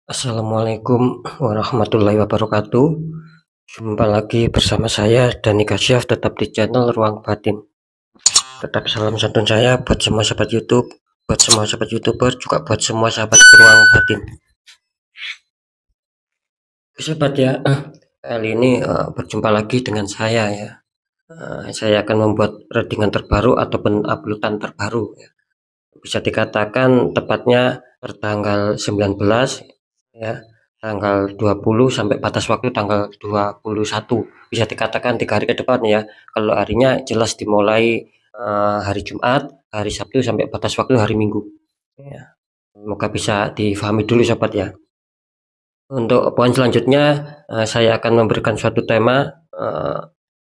Assalamualaikum warahmatullahi wabarakatuh. Jumpa lagi bersama saya Dani Kasyaf, tetap di channel Ruang Batin. Tetap salam santun saya buat semua sahabat YouTube, buat semua sahabat YouTuber, juga buat semua sahabat Ruang Batin. Sahabat ya, kali ini berjumpa lagi dengan saya ya. Saya akan membuat readingan terbaru ataupun uploadan terbaru ya. Bisa dikatakan tepatnya pertanggal 19 ya, tanggal 20 sampai batas waktu tanggal 21, bisa dikatakan 3 hari ke depan ya. Kalau harinya jelas dimulai hari Jumat, hari Sabtu sampai batas waktu hari Minggu ya. Semoga bisa difahami dulu sahabat ya. Untuk poin selanjutnya, saya akan memberikan suatu tema,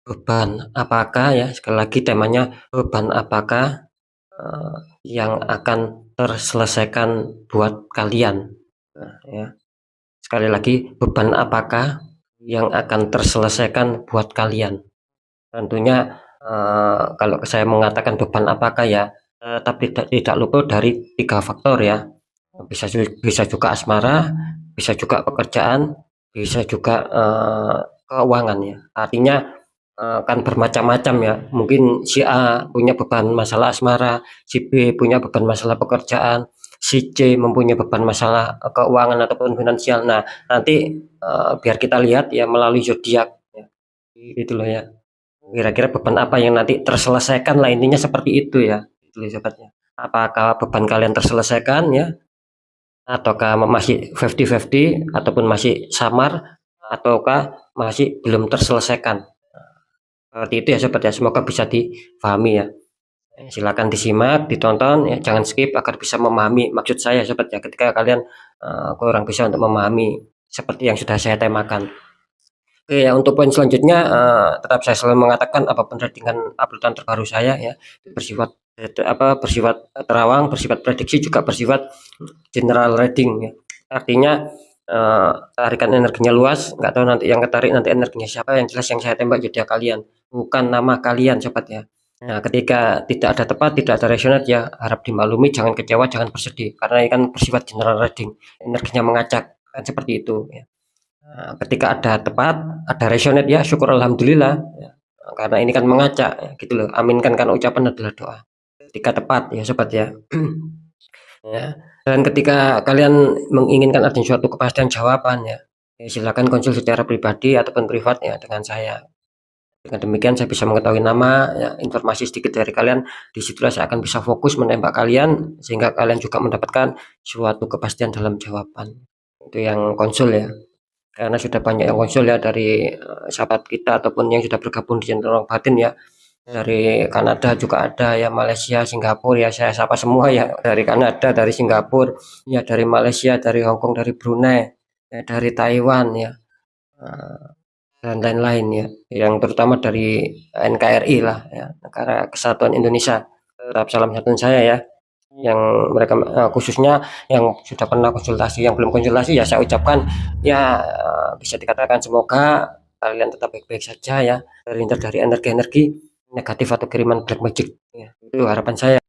beban apakah ya, sekali lagi temanya beban apakah uh, yang akan terselesaikan buat kalian. Nah, ya. Sekali lagi, beban apakah yang akan terselesaikan buat kalian? Tentunya kalau saya mengatakan beban apakah ya, tapi tidak luput dari 3 faktor ya. Bisa juga asmara, bisa juga pekerjaan, bisa juga keuangan ya. Artinya kan bermacam-macam ya. Mungkin si A punya beban masalah asmara, si B punya beban masalah pekerjaan, si C mempunyai beban masalah keuangan ataupun finansial. Nah, nanti biar kita lihat ya melalui zodiak ya. Itu loh ya. Kira-kira beban apa yang nanti terselesaikan lah, intinya seperti itu ya. Itu loh sobatnya. Apakah beban kalian terselesaikan ya, ataukah masih 50-50 ataupun masih samar, ataukah masih belum terselesaikan. Seperti itu ya sobat ya, semoga bisa difahami ya. Silakan disimak, ditonton ya, jangan skip agar bisa memahami maksud saya sobat ya, ketika kalian kurang bisa untuk memahami seperti yang sudah saya temakan. Oke ya, untuk poin selanjutnya, tetap saya selalu mengatakan apapun dengan uploadan terbaru saya ya, bersifat bersifat terawang, bersifat prediksi, juga bersifat general reading ya. Artinya tarikan energinya luas, nggak tahu nanti yang ketarik nanti energinya siapa, yang jelas yang saya tembak jadi kalian, bukan nama kalian sobat ya. Nah, ketika tidak ada tepat, tidak ada resonate ya, harap dimaklumi, jangan kecewa, jangan bersedih, karena ini kan bersifat general reading, energinya mengacak, kan seperti itu ya. Nah, ketika ada tepat, ada resonate ya, syukur alhamdulillah ya. Karena ini kan mengacak ya, gitu loh. Aminkan kan ucapan adalah doa. Ketika tepat ya sobat ya. Ya. Dan ketika kalian menginginkan adanya suatu kepastian jawaban ya, silakan konsul secara pribadi ataupun privat ya dengan saya. Dengan demikian saya bisa mengetahui nama, ya, informasi sedikit dari kalian. Disitulah saya akan bisa fokus menembak kalian sehingga kalian juga mendapatkan suatu kepastian dalam jawaban. Itu yang konsul ya. Karena sudah banyak yang konsul ya dari sahabat kita ataupun yang sudah bergabung di channel Ruang Batin ya. Dari Kanada juga ada ya, Malaysia, Singapura ya, saya sapa semua ya, dari Kanada, dari Singapura ya, dari Malaysia, dari Hong Kong, dari Brunei ya, dari Taiwan ya, dan lain-lain ya, yang terutama dari NKRI lah ya, Negara Kesatuan Indonesia. Tetap salam satu saya ya, yang mereka khususnya yang sudah pernah konsultasi, yang belum konsultasi ya saya ucapkan ya, bisa dikatakan semoga kalian tetap baik-baik saja ya, terhindar dari energi-energi negatif atau kiriman black magic ya. Itu harapan saya.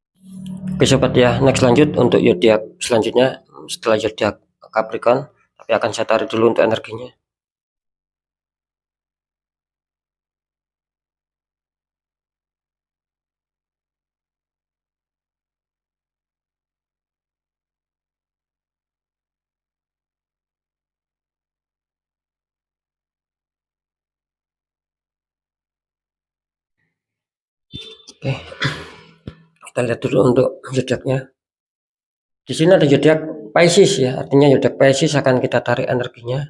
Oke sobat ya, next lanjut untuk zodiak selanjutnya setelah zodiak Capricorn, tapi akan saya tarik dulu untuk energinya. Oke, kita lihat dulu untuk zodiaknya. Di sini ada zodiak Pisces ya, artinya zodiak Pisces akan kita tarik energinya.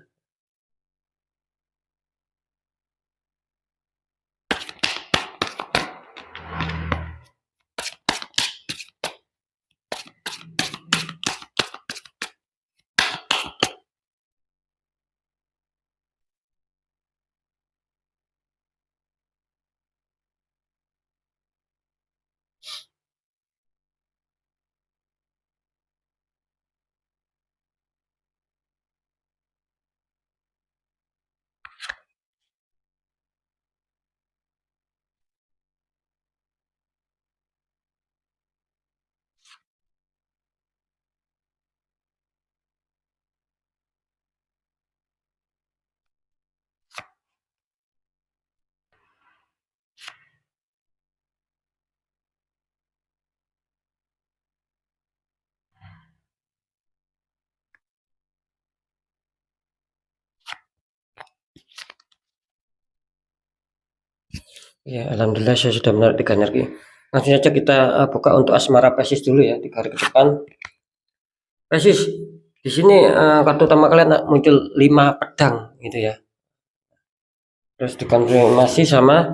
Ya, alhamdulillah saya sudah menarik 3 energi. Langsung saja kita buka untuk asmara Pisces dulu ya, 3 hari ke depan. Pisces, di sini kartu utama kalian muncul 5 pedang gitu ya. Terus dikonfirmasi sama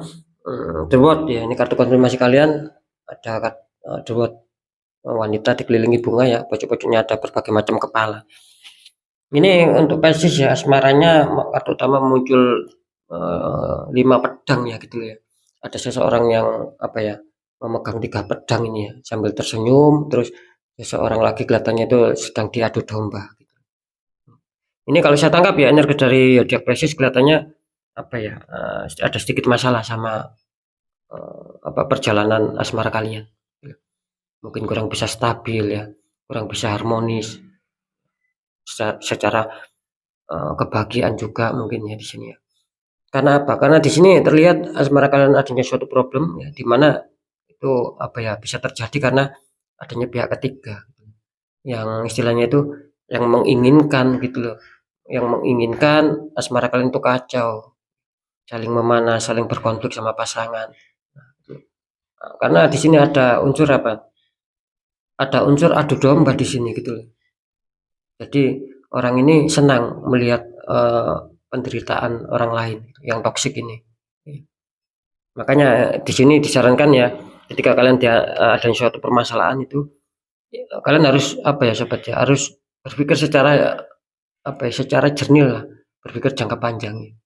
The World ya. Ini kartu konfirmasi kalian ada The World, wanita dikelilingi bunga ya, pojok-pojoknya ada berbagai macam kepala. Ini untuk Pisces ya, asmaranya kartu utama muncul 5 pedang ya gitu ya. Ada seseorang yang apa ya, memegang 3 pedang ini ya, sambil tersenyum, terus seseorang lagi kelihatannya itu sedang diadu domba. Ini kalau saya tangkap ya, energi dari zodiak Pisces kelihatannya apa ya, ada sedikit masalah sama apa, perjalanan asmara kalian. Mungkin kurang bisa stabil ya, kurang bisa harmonis secara kebahagiaan juga mungkin ya di sini ya. Karena apa? Karena di sini terlihat asmara kalian adanya suatu problem ya, di mana itu apa ya, bisa terjadi karena adanya pihak ketiga yang istilahnya itu yang menginginkan gitu loh, yang menginginkan asmara kalian itu kacau, saling memanas, saling berkonflik sama pasangan. Karena di sini ada unsur apa? Ada unsur adu domba di sini gitu loh. Jadi orang ini senang melihat penderitaan orang lain yang toksik ini. Makanya di sini disarankan ya, ketika kalian ada suatu permasalahan itu, kalian harus apa ya sobat ya, harus berpikir secara apa ya, secara jernih lah, berpikir jangka panjang.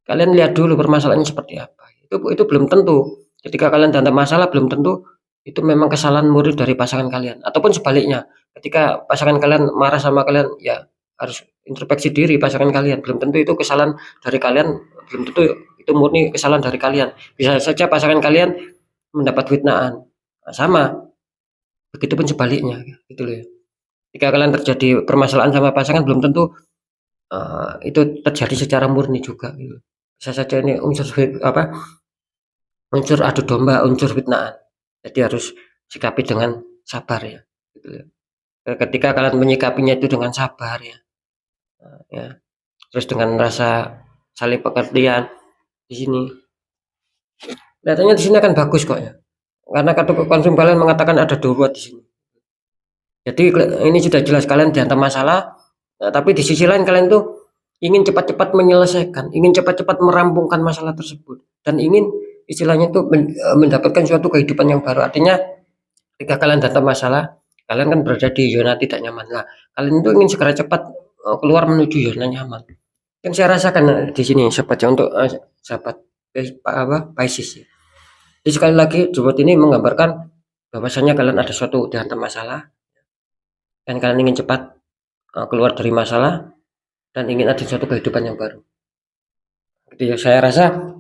Kalian lihat dulu permasalahannya seperti apa. Itu belum tentu. Ketika kalian ada masalah belum tentu itu memang kesalahan murni dari pasangan kalian, ataupun sebaliknya. Ketika pasangan kalian marah sama kalian, ya harus introspeksi diri pasangan kalian. Belum tentu itu kesalahan dari kalian, belum tentu itu murni kesalahan dari kalian. Bisa saja pasangan kalian mendapat fitnaan. Nah, sama, begitupun sebaliknya, gitu loh ya. Ketika kalian terjadi permasalahan sama pasangan belum tentu itu terjadi secara murni juga gitu. Bisa saja ini unsur adu domba, unsur fitnaan. Jadi harus sikapi dengan sabar ya, gitu ya. Ketika kalian menyikapinya itu dengan sabar ya, ya, terus dengan rasa saling pengertian di sini, kelihatannya di sini akan bagus kok ya. Karena kartu konsum kalian mengatakan ada dua di sini. Jadi ini sudah jelas kalian dihantam masalah, tapi di sisi lain kalian tuh ingin cepat-cepat menyelesaikan, ingin cepat-cepat merampungkan masalah tersebut, dan ingin istilahnya tuh mendapatkan suatu kehidupan yang baru. Artinya ketika kalian datang masalah, kalian kan berada di zona tidak nyaman. Nah, kalian itu ingin segera cepat keluar menuju zona nyaman. Yang saya rasakan di sini sahabat ya, untuk sahabat Pisces ya. Jadi sekali lagi Jubot ini menggambarkan bahwasanya kalian ada suatu dihantam masalah dan kalian ingin cepat keluar dari masalah dan ingin ada suatu kehidupan yang baru. Jadi ya, saya rasa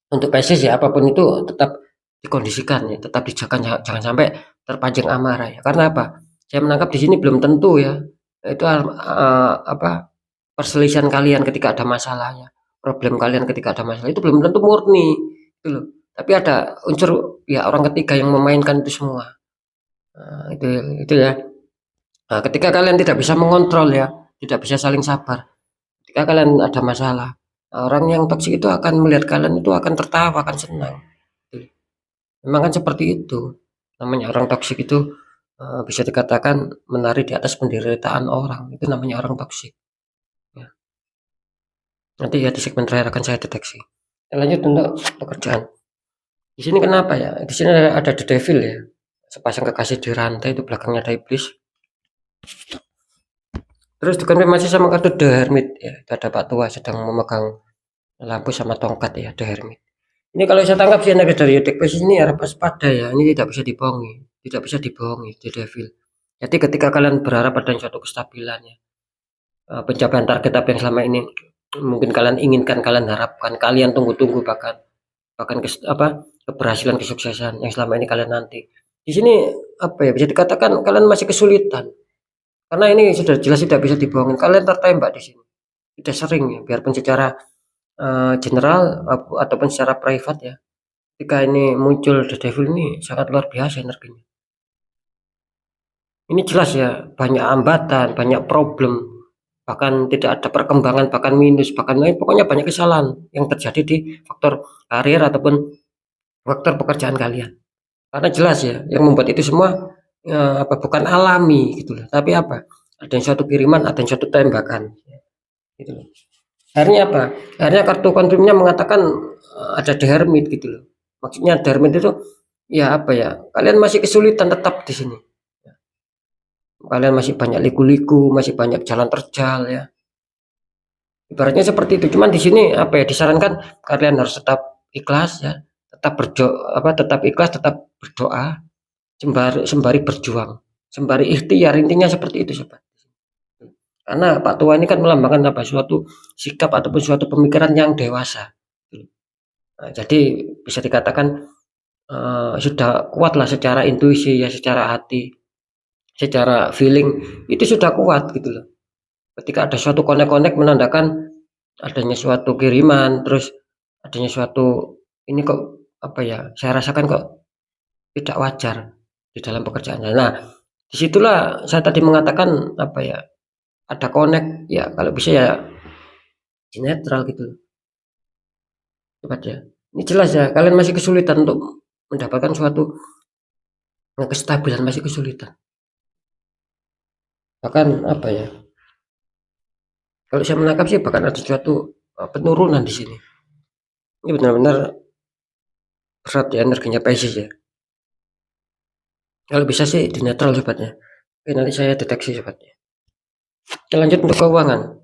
untuk Pisces ya, apapun itu tetap dikondisikan ya, tetap dijaga, jangan sampai terpancing amarah ya. Karena apa? Saya menangkap di sini belum tentu ya. Itu apa, perselisihan kalian ketika ada masalahnya, problem kalian ketika ada masalah itu belum tentu murni gitu loh. Tapi ada unsur ya orang ketiga yang memainkan itu semua. Nah, itu ya. Nah, ketika kalian tidak bisa mengontrol ya, tidak bisa saling sabar. Ketika kalian ada masalah, orang yang toksik itu akan melihat kalian itu akan tertawa, akan senang. Memang kan seperti itu. Namanya orang toksik itu bisa dikatakan menari di atas penderitaan orang. Itu namanya orang toksik. Ya. Nanti ya di segmen terakhir akan saya deteksi. Lanjut untuk pekerjaan. Di sini kenapa ya? Di sini ada The Devil ya. Sepasang kekasih di rantai, itu belakangnya ada iblis. Terus dikonfirmasi sama kartu The Hermit ya. Itu ada Pak Tua sedang memegang lampu sama tongkat ya, The Hermit. Ini kalau saya tangkap sih energi dari zodiak Pisces ini harap waspada ya. Ini tidak bisa dibohongi, tidak bisa dibohongi The Devil. Jadi ketika kalian berharap pada suatu kestabilan ya, pencapaian target apa yang selama ini mungkin kalian inginkan, kalian harapkan, kalian tunggu-tunggu, bahkan keberhasilan, kesuksesan yang selama ini kalian nanti. Di sini apa ya, bisa dikatakan kalian masih kesulitan. Karena ini sudah jelas tidak bisa dibohongin. Kalian tertembak di sini. Tidak sering ya, biarpun secara general ataupun secara private ya. Ketika ini muncul The Devil ini sangat luar biasa energinya. Ini jelas ya, banyak hambatan, banyak problem, bahkan tidak ada perkembangan, bahkan minus, bahkan pokoknya banyak kesalahan yang terjadi di faktor karir ataupun faktor pekerjaan kalian. Karena jelas ya, yang membuat itu semua bukan alami gitu loh, tapi apa? Ada yang suatu kiriman, ada yang suatu tembakan, gitu loh. Akhirnya apa? Akhirnya kartu konfirmnya mengatakan ada dermit gitu loh. Maksudnya dermit itu ya apa ya? Kalian masih kesulitan tetap di sini. Kalian masih banyak liku-liku, masih banyak jalan terjal ya. Ibaratnya seperti itu. Cuman di sini apa ya? Disarankan kalian harus tetap ikhlas ya, tetap tetap ikhlas, tetap berdoa, sembari berjuang, sembari ikhtiar, intinya seperti itu sobat. Karena Pak Tua ini kan melambangkan apa? Suatu sikap ataupun suatu pemikiran yang dewasa. Nah, jadi bisa dikatakan sudah kuatlah secara intuisi ya, secara hati, secara feeling itu sudah kuat gitu loh. Ketika ada suatu konek-konek menandakan adanya suatu kiriman, terus adanya suatu ini kok apa ya? Saya rasakan kok tidak wajar di dalam pekerjaan saya. Nah, disitulah saya tadi mengatakan apa ya? Ada konek ya kalau bisa ya netral gitu loh. Sobat ya. Ini jelas ya, kalian masih kesulitan untuk mendapatkan suatu kestabilan, masih kesulitan. Bahkan apa ya? Kalau saya menangkap sih bahkan ada suatu penurunan di sini. Ini benar-benar berat ya energinya Pisces ya. Kalau bisa sih di netral sobatnya. Oke, nanti saya deteksi sobatnya. Kita lanjut untuk keuangan.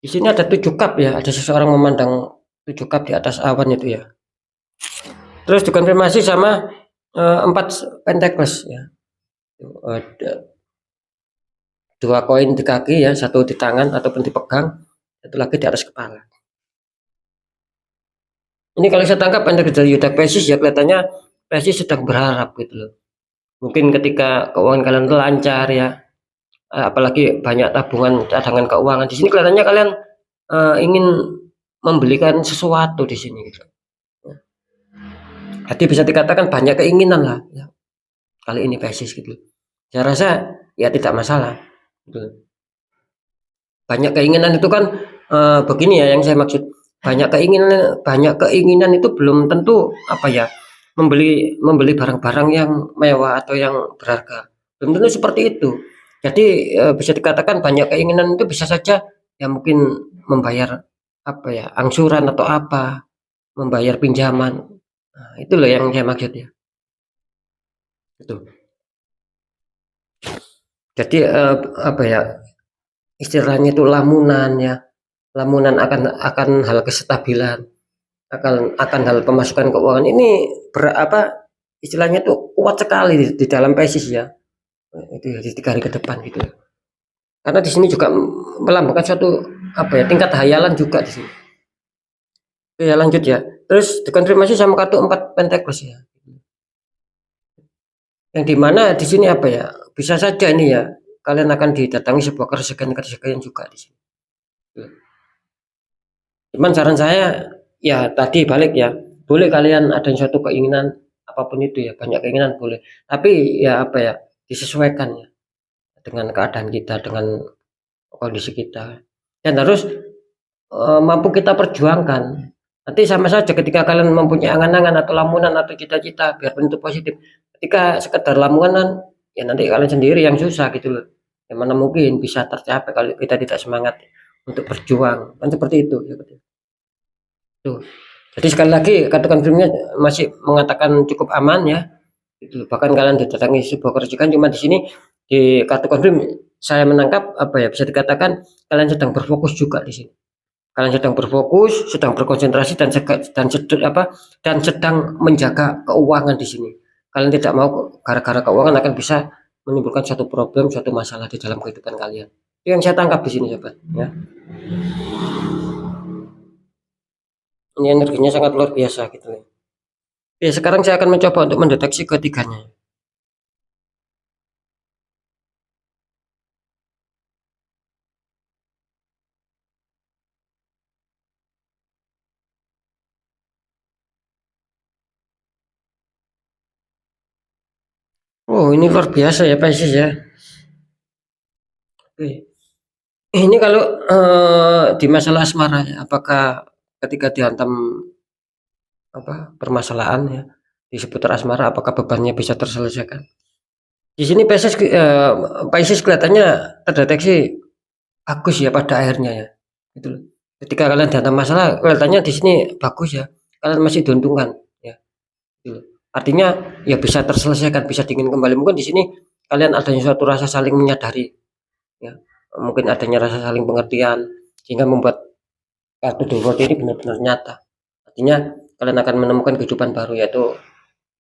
Di sini ada 7 cup ya, ada seseorang memandang 7 cup di atas awan itu ya. Terus dikonfirmasi sama 4 pentacles ya. Dua koin di kaki ya, satu di tangan ataupun dipegang, satu lagi di atas kepala. Ini kalau saya tangkap energi dari Yuda Pisces ya, kelihatannya Pisces sedang berharap gitu loh. Mungkin ketika keuangan kalian lancar ya, apalagi banyak tabungan cadangan keuangan di sini kelihatannya kalian ingin membelikan sesuatu di sini gitu. Jadi bisa dikatakan banyak keinginan lah ya. Kali ini Pisces gitu. Saya rasa ya tidak masalah. Gitu. Banyak keinginan itu kan begini ya yang saya maksud. Banyak keinginan itu belum tentu apa ya membeli barang-barang yang mewah atau yang berharga. Belum tentu seperti itu. Jadi bisa dikatakan banyak keinginan itu bisa saja ya mungkin membayar apa ya angsuran atau apa, membayar pinjaman. Nah, itu loh yang saya maksud ya. Itu. Jadi apa ya istilahnya itu lamunan ya. Lamunan akan hal kestabilan, akan hal pemasukan keuangan ini istilahnya itu kuat sekali di dalam Pisces ya. Itu ya di 3 hari ke depan gitu. Karena di sini juga melambangkan suatu apa ya tingkat hayalan juga di sini. Oke, ya lanjut ya. Terus dikonfirmasi sama kartu 4 pentacles ya. Yang dimana di sini apa ya? Bisa saja ini ya kalian akan didatangi sebuah keresahan juga di sini. Cuman saran saya ya tadi balik ya, boleh kalian ada suatu keinginan apapun itu ya, banyak keinginan boleh. Tapi ya apa ya, disesuaikan ya dengan keadaan kita, dengan kondisi kita. Dan harus mampu kita perjuangkan. Nanti sama saja ketika kalian mempunyai angan-angan atau lamunan atau cita-cita biarpun itu positif. Ketika sekedar lamunan ya nanti kalian sendiri yang susah gitu loh. Yang mana mungkin bisa tercapai kalau kita tidak semangat untuk berjuang. Kan seperti itu ya. Tuh. Jadi sekali lagi kartu konfirmnya masih mengatakan cukup aman ya. Itu bahkan kalian didatangi sebuah kerusakan cuma di sini di kartu konfirm saya menangkap apa ya bisa dikatakan kalian sedang berfokus juga di sini. Kalian sedang berfokus, sedang berkonsentrasi dan sedang menjaga keuangan di sini. Kalian tidak mau gara-gara keuangan akan bisa menimbulkan suatu problem, suatu masalah di dalam kehidupan kalian. Itu yang saya tangkap di sini sobat ya. Ini energinya sangat luar biasa gitu nih. Oke, sekarang saya akan mencoba untuk mendeteksi ketiganya. Oh, ini luar biasa ya Pisces ya. Oke. Ini kalau di masalah asmara ya, apakah ketika dihantam permasalahan ya, di seputar asmara, apakah bebannya bisa terselesaikan. Di sini Pisces kelihatannya terdeteksi bagus ya pada akhirnya ya, gitu loh. Ketika kalian dalam masalah kelihatannya di sini bagus ya, kalian masih diuntungkan ya, gitu. Artinya ya bisa terselesaikan, bisa dingin kembali. Mungkin di sini kalian adanya suatu rasa saling menyadari ya, mungkin adanya rasa saling pengertian sehingga membuat kartu The World ini benar-benar nyata. Artinya kalian akan menemukan kehidupan baru, yaitu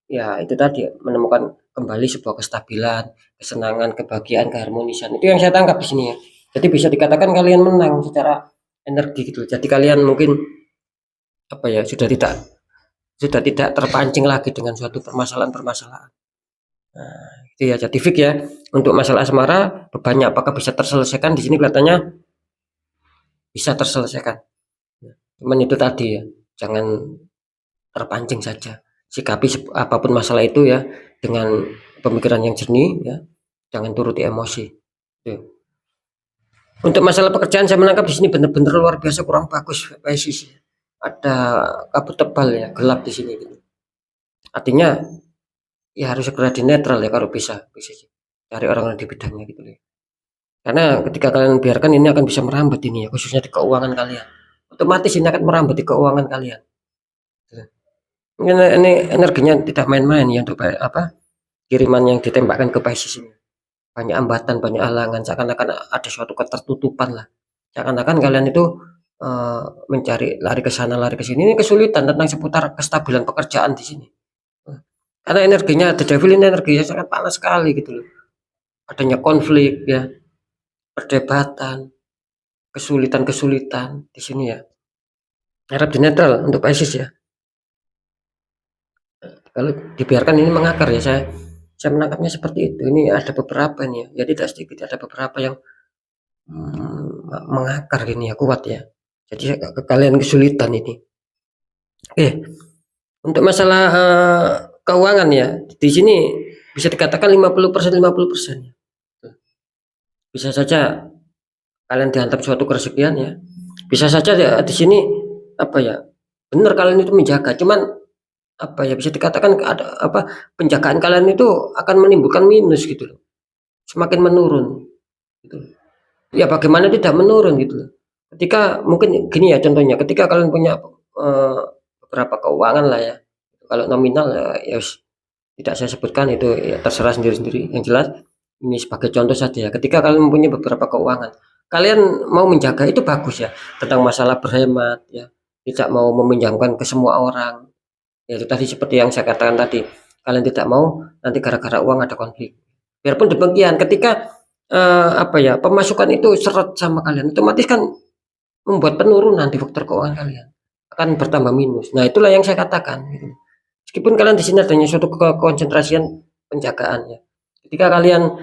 ya itu tadi, menemukan kembali sebuah kestabilan, kesenangan, kebahagiaan, keharmonisan. Itu yang saya tangkap di sini ya. Jadi bisa dikatakan kalian menang secara energi gitu. Jadi kalian mungkin apa ya, sudah tidak terpancing lagi dengan suatu permasalahan-permasalahan. Nah, itu ya. Jadi Fik ya, untuk masalah asmara bebannya apakah bisa terselesaikan, di sini kelihatannya bisa terselesaikan. Cuman itu tadi ya, jangan terpancing saja. Sikapi apapun masalah itu ya dengan pemikiran yang jernih ya. Jangan turuti emosi. Tuh. Untuk masalah pekerjaan saya menangkap di sini benar-benar luar biasa kurang bagus Pisces. Ada kabut tebal ya, gelap di sini gitu. Artinya ya harus segera dinetral ya kalau bisa sih. Cari orang di bidangnya gitu ya. Karena ketika kalian biarkan ini akan bisa merambat ini ya, khususnya di keuangan kalian. Otomatis ini akan merambat di keuangan kalian. Ini energinya tidak main-main ya, untuk apa, kiriman yang ditembakkan ke Pisces ini. Banyak hambatan, banyak halangan, seakan-akan ada suatu ketertutupan lah. Seakan-akan kalian itu mencari lari ke sana, lari ke sini. Ini kesulitan tentang seputar kestabilan pekerjaan di sini. Karena energinya The Devil ini energinya sangat panas sekali gitu loh. Adanya konflik ya, perdebatan, kesulitan-kesulitan di sini ya. Harap dinetral untuk Pisces ya. Kalau dibiarkan ini mengakar ya, saya menangkapnya seperti itu. Ini ada beberapa nih ya, tidak sedikit, ada beberapa yang mengakar gini ya, kuat ya. Jadi kalian kesulitan ini. Oke, untuk masalah keuangan ya, di sini bisa dikatakan 50% 50%. Bisa saja kalian dihantam suatu kerezekian ya. Bisa saja ya, di sini apa ya, benar kalian itu menjaga, cuman apa ya, bisa dikatakan ada apa, penjagaan kalian itu akan menimbulkan minus gitu loh. Semakin menurun gitu. Ya bagaimana tidak menurun gitu loh. Ketika mungkin gini ya contohnya, ketika kalian punya beberapa keuangan lah ya. Kalau nominal ya tidak saya sebutkan, itu ya terserah sendiri-sendiri. Yang jelas ini sebagai contoh saja ya. Ketika kalian mempunyai beberapa keuangan, kalian mau menjaga itu bagus ya. Tentang masalah berhemat ya. Tidak mau meminjamkan ke semua orang. Ya itu tadi seperti yang saya katakan tadi. Kalian tidak mau nanti gara-gara uang ada konflik. Biarpun demikian, ketika apa ya, pemasukan itu seret sama kalian, otomatis kan membuat penurunan di faktor keuangan kalian, akan bertambah minus. Nah itulah yang saya katakan gitu. Meskipun kalian di sini adanya suatu konsentrasian penjagaan ya, ketika kalian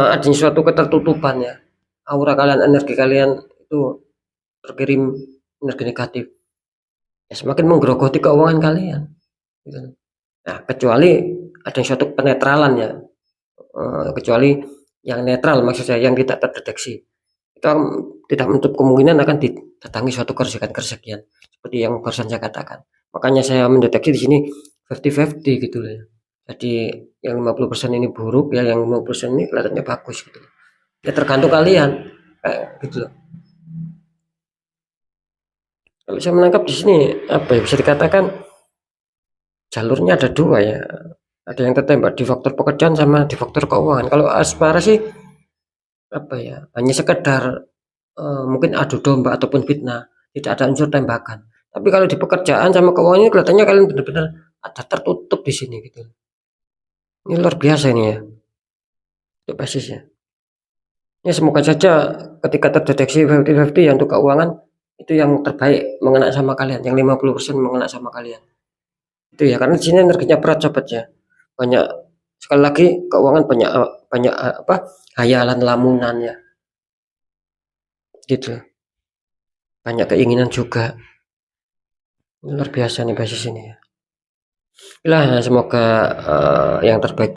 adanya suatu ketertutupan ya, aura kalian, energi kalian itu terkirim energi negatif ya, semakin menggerogoti keuangan kalian gitu. Nah kecuali ada suatu penetralan ya, kecuali yang netral, maksud saya yang tidak terdeteksi, itu tidak menutup kemungkinan akan didatangi suatu kerusakan-kerusakan seperti yang barusan saya katakan. Makanya saya mendeteksi di sini 50-50 gitu loh ya. Jadi yang 50% ini buruk ya, yang 50% ini kelihatannya bagus gitu. Ya tergantung kalian gitu loh. Kalau saya menangkap di sini apa ya, bisa dikatakan jalurnya ada dua ya. Ada yang tertembak di faktor pekerjaan sama di faktor keuangan. Kalau asmara sih apa ya, hanya sekedar mungkin adu domba ataupun fitnah, tidak ada unsur tembakan. Tapi kalau di pekerjaan sama keuangan ini kelihatannya kalian benar-benar ada tertutup di sini gitu. Ini luar biasa ini ya, untuk basis ya. Ya semoga saja ketika terdeteksi 50-50 ya untuk keuangan, itu yang terbaik mengena sama kalian, yang 50% mengena sama kalian. Itu ya, karena di sini energinya berat sobat ya. Banyak, sekali lagi keuangan banyak banyak apa, hayalan, lamunan ya. Gitu. Banyak keinginan juga. Luar biasa nih basis ini ya. Lah semoga yang terbaik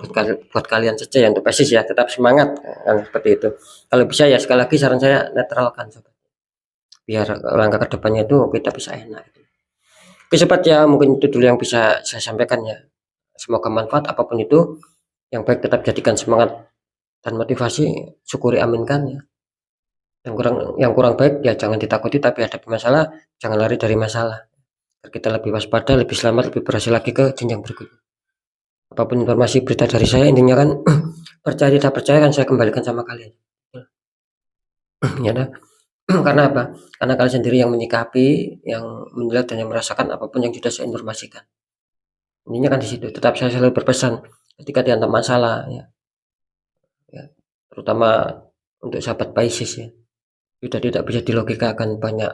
buat kalian saja ya, untuk basis ya, tetap semangat kan, seperti itu. Kalau bisa ya sekali lagi saran saya netralkan sobat. Biar langkah kedepannya itu kita bisa enak. Oke sobat ya, mungkin itu dulu yang bisa saya sampaikan ya. semoga manfaat apapun itu, yang baik tetap jadikan semangat dan motivasi, syukuri, aminkan ya. Yang kurang baik ya jangan ditakuti, tapi hadapi masalah, jangan lari dari masalah. Biar kita lebih waspada, lebih selamat, lebih berhasil lagi ke jenjang berikutnya. Apapun informasi berita dari saya, intinya kan percaya tidak percaya kan saya kembalikan sama kalian. Ya dah. Karena apa? Karena kalian sendiri yang menyikapi, yang menilai dan yang merasakan apapun yang sudah saya informasikan. Intinya kan di situ. Tetap saya selalu berpesan ketika dihantam masalah ya, terutama untuk sahabat Pisces ya. Sudah tidak bisa dilogikakan, banyak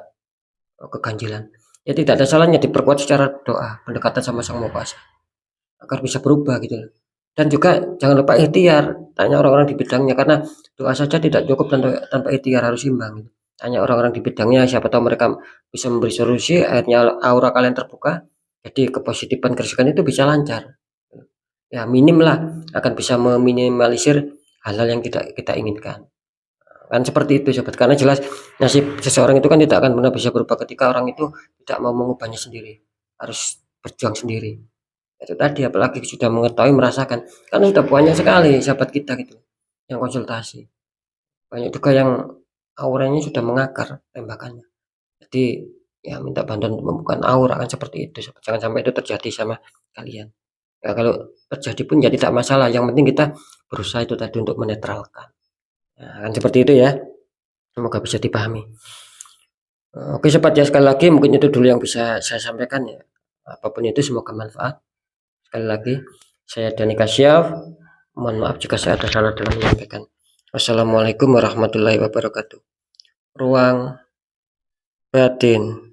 keganjilan. Ya tidak ada salahnya diperkuat secara doa, pendekatan sama Sang Maha Kuasa agar bisa berubah gitu loh. Dan juga jangan lupa ikhtiar, tanya orang-orang di bidangnya, karena doa saja tidak cukup tanpa ikhtiar, harus imbang gitu. Tanya orang-orang di bidangnya, siapa tahu mereka bisa memberi solusi, akhirnya aura kalian terbuka, jadi kepositifan kerisikan itu bisa lancar. Ya minim lah, akan bisa meminimalisir hal-hal yang tidak kita inginkan. Kan seperti itu sobat, karena jelas nasib seseorang itu kan tidak akan pernah bisa berubah ketika orang itu tidak mau mengubahnya sendiri, harus berjuang sendiri. Itu tadi, apalagi sudah mengetahui, merasakan, kan sudah banyak sekali sahabat kita gitu yang konsultasi, banyak juga yang auranya sudah mengakar tembakannya. Jadi ya minta bantuan pembukaan aura, kan seperti itu sobat. Jangan sampai itu terjadi sama kalian ya. Kalau terjadi pun ya tidak masalah, yang penting kita berusaha itu tadi untuk menetralkan ya, kan seperti itu ya. Semoga bisa dipahami. Oke sobat ya, sekali lagi mungkin itu dulu yang bisa saya sampaikan ya. Apapun itu semoga manfaat. Sekali lagi saya Dani Kasyaf, mohon maaf jika saya ada salah dalam menyampaikan. Wassalamualaikum warahmatullahi wabarakatuh. Ruang batin.